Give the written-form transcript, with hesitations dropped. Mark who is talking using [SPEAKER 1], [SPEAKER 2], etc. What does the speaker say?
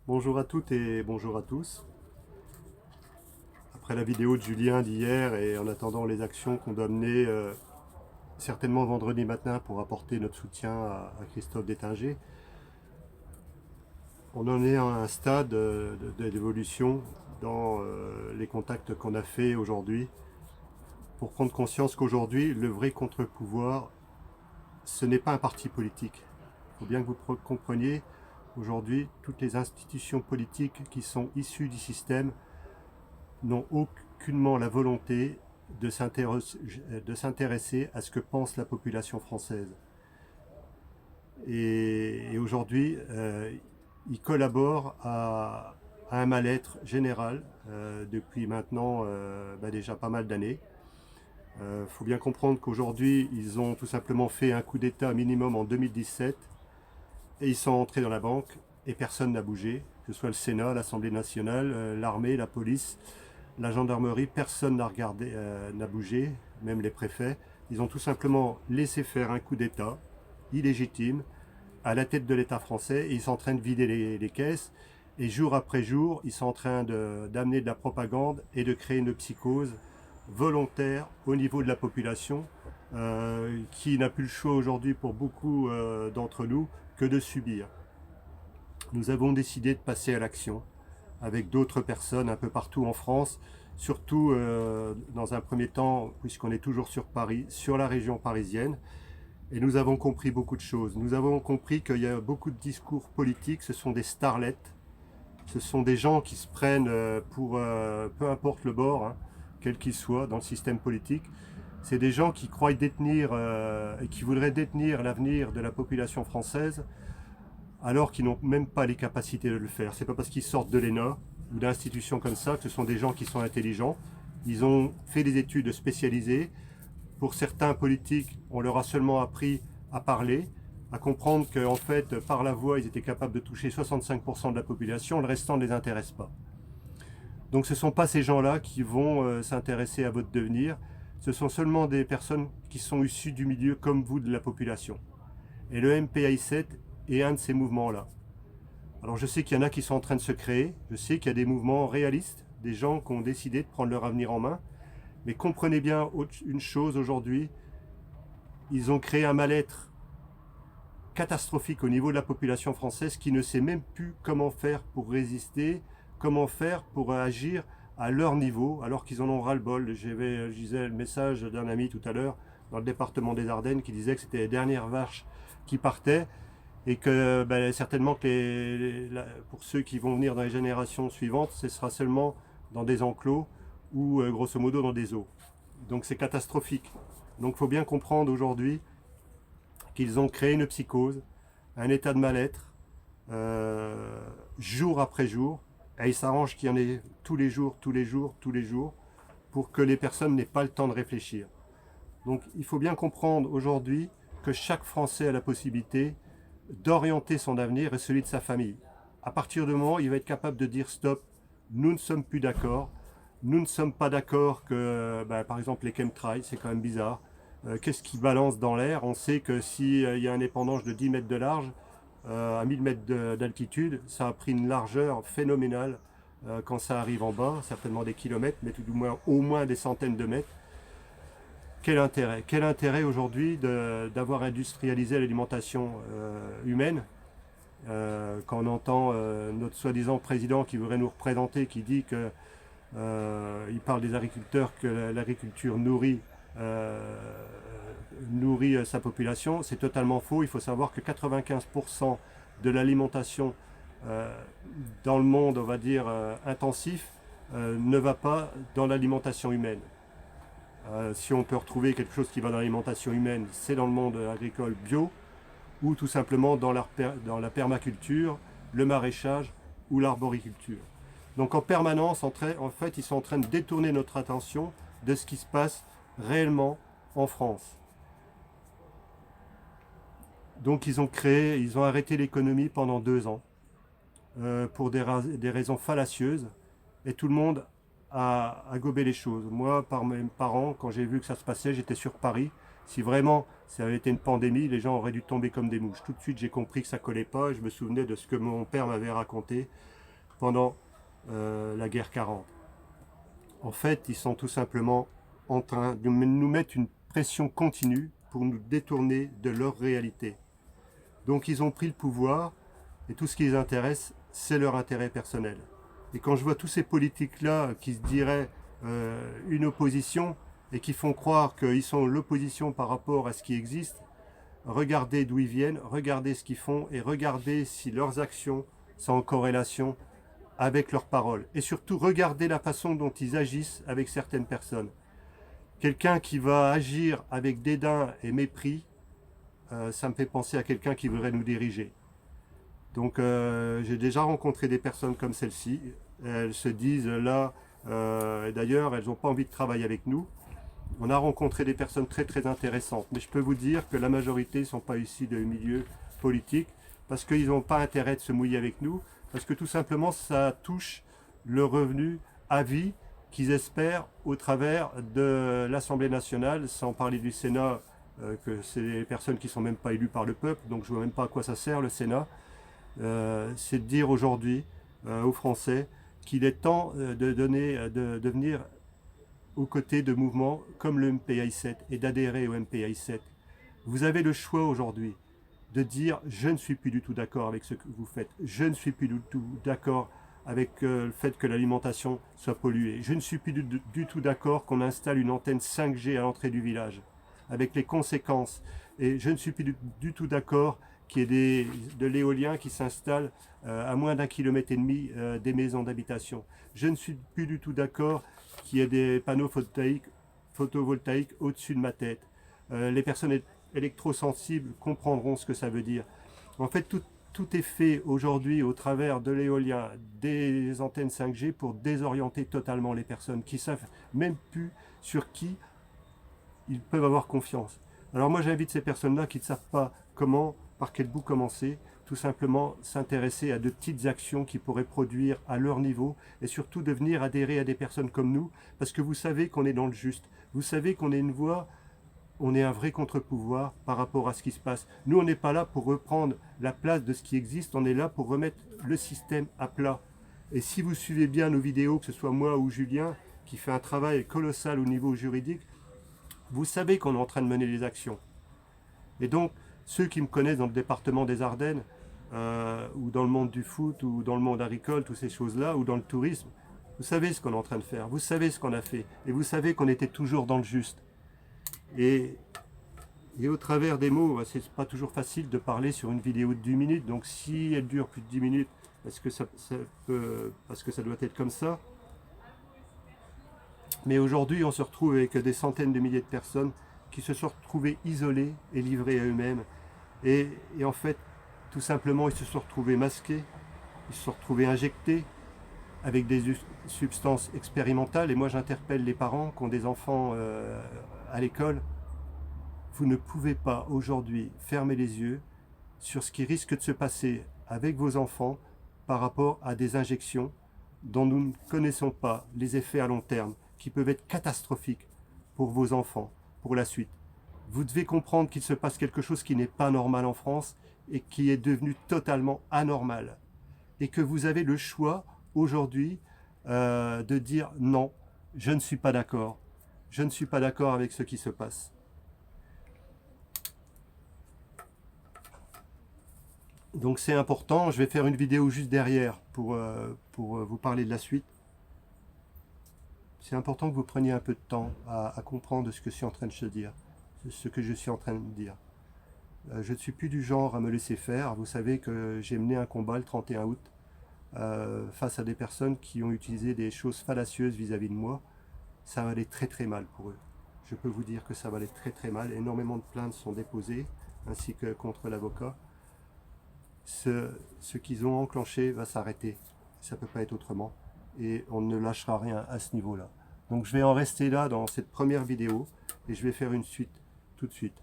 [SPEAKER 1] Bonjour à toutes et bonjour à tous. Après la vidéo de Julien d'hier et en attendant les actions qu'on doit mener certainement vendredi matin pour apporter notre soutien à Christophe Détinger, on en est à un stade d'évolution dans les contacts qu'on a fait aujourd'hui pour prendre conscience qu'aujourd'hui, le vrai contre-pouvoir, ce n'est pas un parti politique. Il faut bien que vous compreniez, aujourd'hui, toutes les institutions politiques qui sont issues du système n'ont aucunement la volonté de s'intéresser à ce que pense la population française. Et aujourd'hui, ils collaborent à un mal-être général depuis maintenant déjà pas mal d'années. Il faut bien comprendre qu'aujourd'hui, ils ont tout simplement fait un coup d'État minimum en 2017 et ils sont entrés dans la banque et personne n'a bougé, que ce soit le Sénat, l'Assemblée nationale, l'armée, la police, la gendarmerie, personne n'a regardé, n'a bougé, même les préfets. Ils ont tout simplement laissé faire un coup d'État illégitime à la tête de l'État français et ils sont en train de vider les caisses. Et jour après jour, ils sont en train d'amener de la propagande et de créer une psychose volontaire au niveau de la population qui n'a plus le choix aujourd'hui pour beaucoup d'entre nous que de subir. Nous avons décidé de passer à l'action avec d'autres personnes un peu partout en France, surtout dans un premier temps, puisqu'on est toujours sur Paris, sur la région parisienne. Et nous avons compris beaucoup de choses. Nous avons compris qu'il y a beaucoup de discours politiques, ce sont des starlettes, ce sont des gens qui se prennent pour peu importe le bord, hein, quel qu'il soit dans le système politique. C'est des gens qui croient détenir et qui voudraient détenir l'avenir de la population française alors qu'ils n'ont même pas les capacités de le faire. C'est pas parce qu'ils sortent de l'ENA ou d'institutions comme ça que ce sont des gens qui sont intelligents. Ils ont fait des études spécialisées. Pour certains politiques, on leur a seulement appris à parler, à comprendre qu'en fait, par la voix, ils étaient capables de toucher 65% de la population, le restant ne les intéresse pas. Donc ce ne sont pas ces gens-là qui vont s'intéresser à votre devenir, ce sont seulement des personnes qui sont issues du milieu comme vous de la population. Et le MPI7 est un de ces mouvements-là. Alors je sais qu'il y en a qui sont en train de se créer, je sais qu'il y a des mouvements réalistes, des gens qui ont décidé de prendre leur avenir en main, mais comprenez bien une chose aujourd'hui, ils ont créé un mal-être catastrophique au niveau de la population française qui ne sait même plus comment faire pour résister, comment faire pour agir à leur niveau, alors qu'ils en ont ras-le-bol. Je disais le message d'un ami tout à l'heure dans le département des Ardennes qui disait que c'était les dernières vaches qui partaient et que certainement que pour ceux qui vont venir dans les générations suivantes, ce sera seulement dans des enclos ou grosso modo dans des eaux. Donc c'est catastrophique. Donc il faut bien comprendre aujourd'hui qu'ils ont créé une psychose, un état de mal-être, jour après jour, et ils s'arrangent qu'il y en ait tous les jours, tous les jours, tous les jours, pour que les personnes n'aient pas le temps de réfléchir. Donc il faut bien comprendre aujourd'hui que chaque Français a la possibilité d'orienter son avenir et celui de sa famille. À partir du moment où il va être capable de dire stop, nous ne sommes plus d'accord, nous ne sommes pas d'accord que, par exemple, les chemtrails, c'est quand même bizarre. Qu'est-ce qui balance dans l'air? On sait que s'il y a un épandage de 10 mètres de large, à 1000 mètres d'altitude, ça a pris une largeur phénoménale quand ça arrive en bas, certainement des kilomètres, mais tout du moins au moins des centaines de mètres. Quel intérêt? Quel intérêt aujourd'hui d'avoir industrialisé l'alimentation humaine quand on entend notre soi-disant président qui voudrait nous représenter, qui dit que il parle des agriculteurs, que l'agriculture nourrit sa population. C'est totalement faux. Il faut savoir que 95% de l'alimentation euh, dans le monde, on va dire, intensif, ne va pas dans l'alimentation humaine. Si on peut retrouver quelque chose qui va dans l'alimentation humaine, c'est dans le monde agricole bio ou tout simplement dans la permaculture, le maraîchage ou l'arboriculture. Donc en permanence, en fait, ils sont en train de détourner notre attention de ce qui se passe réellement en France. Donc ils ont arrêté l'économie pendant 2 ans pour des raisons fallacieuses et tout le monde a gobé les choses. Moi, par mes parents, quand j'ai vu que ça se passait, j'étais sur Paris. Si vraiment ça avait été une pandémie, les gens auraient dû tomber comme des mouches. Tout de suite, j'ai compris que ça collait pas. Et je me souvenais de ce que mon père m'avait raconté pendant la guerre 40. En fait, ils sont tout simplement en train de nous mettre une pression continue pour nous détourner de leur réalité. Donc ils ont pris le pouvoir et tout ce qui les intéresse, c'est leur intérêt personnel. Et quand je vois tous ces politiques-là qui se diraient une opposition et qui font croire qu'ils sont l'opposition par rapport à ce qui existe, regardez d'où ils viennent, regardez ce qu'ils font et regardez si leurs actions sont en corrélation avec leurs paroles. Et surtout, regardez la façon dont ils agissent avec certaines personnes. Quelqu'un qui va agir avec dédain et mépris, ça me fait penser à quelqu'un qui voudrait nous diriger. Donc j'ai déjà rencontré des personnes comme celle-ci. Elles se disent là, d'ailleurs, elles n'ont pas envie de travailler avec nous. On a rencontré des personnes très très intéressantes, mais je peux vous dire que la majorité ne sont pas issus de milieux politiques parce qu'ils n'ont pas intérêt de se mouiller avec nous, parce que tout simplement ça touche le revenu à vie qu'ils espèrent au travers de l'Assemblée nationale, sans parler du Sénat, que c'est des personnes qui ne sont même pas élues par le peuple, donc je ne vois même pas à quoi ça sert le Sénat. C'est de dire aujourd'hui aux Français qu'il est temps de venir aux côtés de mouvements comme le MPI7 et d'adhérer au MPI7. Vous avez le choix aujourd'hui de dire je ne suis plus du tout d'accord avec ce que vous faites, je ne suis plus du tout d'accord avec le fait que l'alimentation soit polluée, je ne suis plus du tout d'accord qu'on installe une antenne 5G à l'entrée du village, avec les conséquences, et je ne suis plus du tout d'accord qu'il y ait de l'éolien qui s'installe à moins d'1,5 km des maisons d'habitation. Je ne suis plus du tout d'accord qu'il y ait des panneaux photovoltaïques au-dessus de ma tête. Les personnes électrosensibles comprendront ce que ça veut dire. En fait, tout est fait aujourd'hui au travers de l'éolien, des antennes 5G pour désorienter totalement les personnes qui ne savent même plus sur qui ils peuvent avoir confiance. Alors moi j'invite ces personnes-là qui ne savent pas comment, par quel bout commencer, tout simplement s'intéresser à de petites actions qui pourraient produire à leur niveau et surtout de venir adhérer à des personnes comme nous, parce que vous savez qu'on est dans le juste, vous savez qu'on est une voix, on est un vrai contre-pouvoir par rapport à ce qui se passe. Nous on n'est pas là pour reprendre la place de ce qui existe, on est là pour remettre le système à plat. Et si vous suivez bien nos vidéos, que ce soit moi ou Julien, qui fait un travail colossal au niveau juridique, vous savez qu'on est en train de mener des actions. Et donc, ceux qui me connaissent dans le département des Ardennes, ou dans le monde du foot, ou dans le monde agricole, toutes ces choses-là, ou dans le tourisme, vous savez ce qu'on est en train de faire, vous savez ce qu'on a fait, et vous savez qu'on était toujours dans le juste. Et au travers des mots, c'est pas toujours facile de parler sur une vidéo de 10 minutes, donc si elle dure plus de 10 minutes, parce que ça doit être comme ça. Mais aujourd'hui, on se retrouve avec des centaines de milliers de personnes qui se sont retrouvées isolées et livrées à eux-mêmes. Et en fait, tout simplement, ils se sont retrouvés masqués, ils se sont retrouvés injectés avec des substances expérimentales. Et moi, j'interpelle les parents qui ont des enfants à l'école. Vous ne pouvez pas aujourd'hui fermer les yeux sur ce qui risque de se passer avec vos enfants par rapport à des injections dont nous ne connaissons pas les effets à long terme, qui peuvent être catastrophiques pour vos enfants, pour la suite. Vous devez comprendre qu'il se passe quelque chose qui n'est pas normal en France et qui est devenu totalement anormal. Et que vous avez le choix aujourd'hui de dire non, je ne suis pas d'accord. Je ne suis pas d'accord avec ce qui se passe. Donc c'est important, je vais faire une vidéo juste derrière pour vous parler de la suite. C'est important que vous preniez un peu de temps à comprendre ce que je suis en train de se dire, ce que je suis en train de dire. Je ne suis plus du genre à me laisser faire. Vous savez que j'ai mené un combat le 31 août face à des personnes qui ont utilisé des choses fallacieuses vis-à-vis de moi. Ça va aller très très mal pour eux. Je peux vous dire que ça va aller très très mal. Énormément de plaintes sont déposées, ainsi que contre l'avocat. Ce qu'ils ont enclenché va s'arrêter. Ça ne peut pas être autrement. Et on ne lâchera rien à ce niveau-là. Donc je vais en rester là dans cette première vidéo et je vais faire une suite tout de suite.